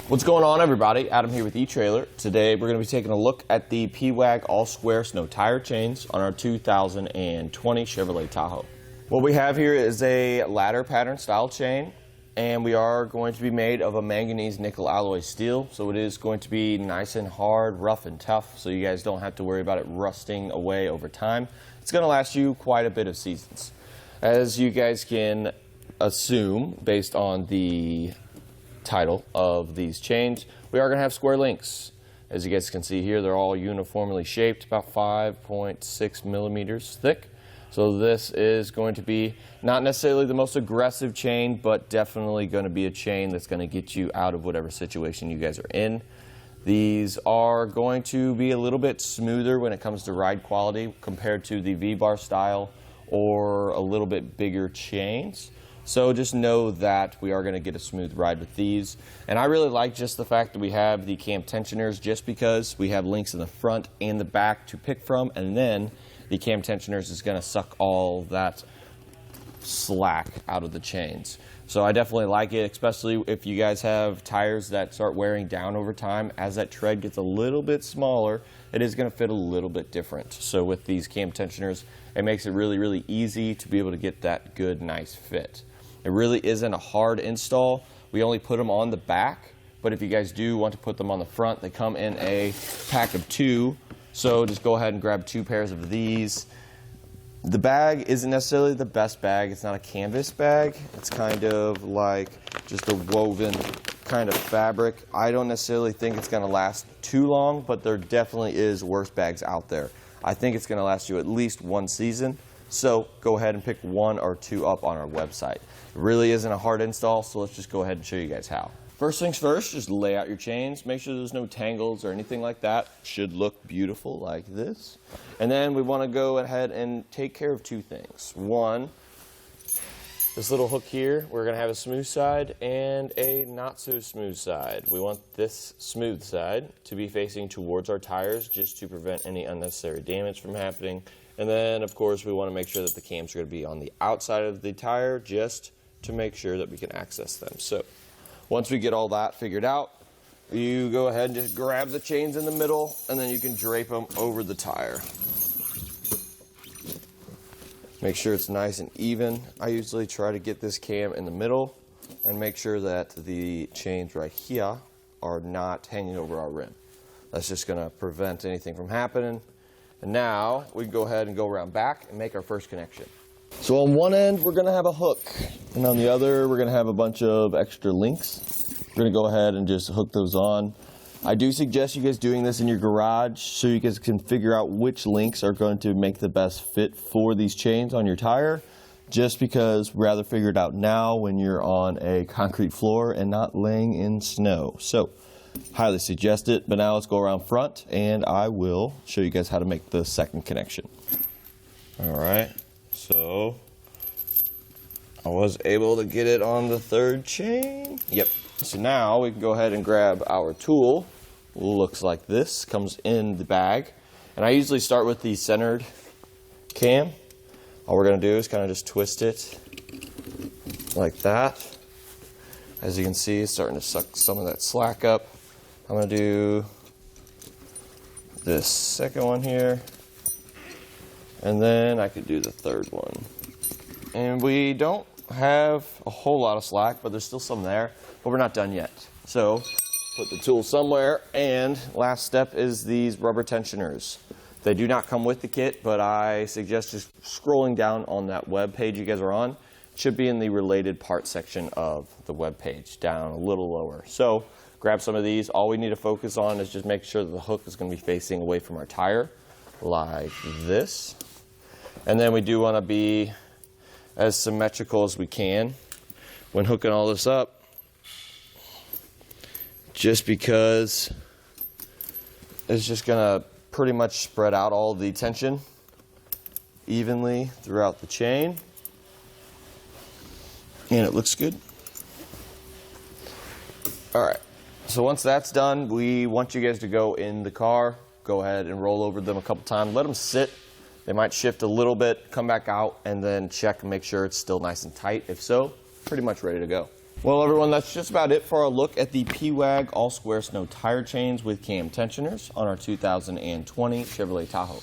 What's going on, everybody? Adam here with eTrailer. Today we're going to be taking a look at the Pewag all-square snow tire chains on our 2020 Chevrolet Tahoe. What we have here is a ladder pattern style chain, and we are going to be made of a manganese-nickel alloy steel, so it is going to be nice and hard, rough and tough, so you guys don't have to worry about it rusting away over time. It's going to last you quite a bit of seasons. As you guys can assume, based on the title of these chains, we are going to have square links. As you guys can see here, they're all uniformly shaped, about 5.6 millimeters thick. So this is going to be not necessarily the most aggressive chain, but definitely going to be a chain that's going to get you out of whatever situation you guys are in. These are going to be a little bit smoother when it comes to ride quality compared to the V-bar style or a little bit bigger chains. So just know that we are going to get a smooth ride with these. And I really like just the fact that we have the cam tensioners, just because we have links in the front and the back to pick from, and then the cam tensioners is going to suck all that slack out of the chains. So I definitely like it, especially if you guys have tires that start wearing down over time. As that tread gets a little bit smaller, it is going to fit a little bit different. So with these cam tensioners, it makes it really, really easy to be able to get that good, nice fit. It really isn't a hard install. We only put them on the back, but if you guys do want to put them on the front, they come in a pack of 2. So just go ahead and grab 2 pairs of these. The bag isn't necessarily the best bag. It's not a canvas bag. It's kind of like just a woven kind of fabric. I don't necessarily think it's going to last too long, but there definitely is worse bags out there. I think it's going to last you at least 1 season. So go ahead and pick 1 or 2 up on our website. It really isn't a hard install, so let's just go ahead and show you guys how. First things first, just lay out your chains. Make sure there's no tangles or anything like that. Should look beautiful like this. And then we want to go ahead and take care of 2 things. One, this little hook here, we're going to have a smooth side and a not so smooth side. We want this smooth side to be facing towards our tires, just to prevent any unnecessary damage from happening. And then, of course, we want to make sure that the cams are going to be on the outside of the tire, just to make sure that we can access them. So once we get all that figured out, you go ahead and just grab the chains in the middle, and then you can drape them over the tire. Make sure it's nice and even. I usually try to get this cam in the middle and make sure that the chains right here are not hanging over our rim. That's just going to prevent anything from happening. And now we can go ahead and go around back and make our first connection. So on one end, we're going to have a hook, and on the other, we're going to have a bunch of extra links. We're going to go ahead and just hook those on. I do suggest you guys doing this in your garage so you guys can figure out which links are going to make the best fit for these chains on your tire, just because we'd rather figure it out now when you're on a concrete floor and not laying in snow. So highly suggest it, but now let's go around front and I will show you guys how to make the second connection. All right. So I was able to get it on the 3rd chain. Yep. So now we can go ahead and grab our tool. Looks like this, comes in the bag. And I usually start with the centered cam. All we're going to do is kind of just twist it like that. As you can see, it's starting to suck some of that slack up. I'm going to do this second one here. And then I could do the 3rd one. And we don't have a whole lot of slack, but there's still some there, but we're not done yet. So put the tool somewhere, and last step is these rubber tensioners. They do not come with the kit, but I suggest just scrolling down on that web page you guys are on. It should be in the related parts section of the web page, down a little lower. So grab some of these. All we need to focus on is just make sure that the hook is going to be facing away from our tire, like this. And then we do want to be as symmetrical as we can when hooking all this up, just because it's just going to pretty much spread out all the tension evenly throughout the chain, and it looks good. All right, so once that's done, we want you guys to go in the car, go ahead and roll over them a couple times, let them sit. They might shift a little bit, come back out, and then check and make sure it's still nice and tight. If so, pretty much ready to go. Well, everyone, that's just about it for our look at the Pewag all-square snow tire chains with cam tensioners on our 2020 Chevrolet Tahoe.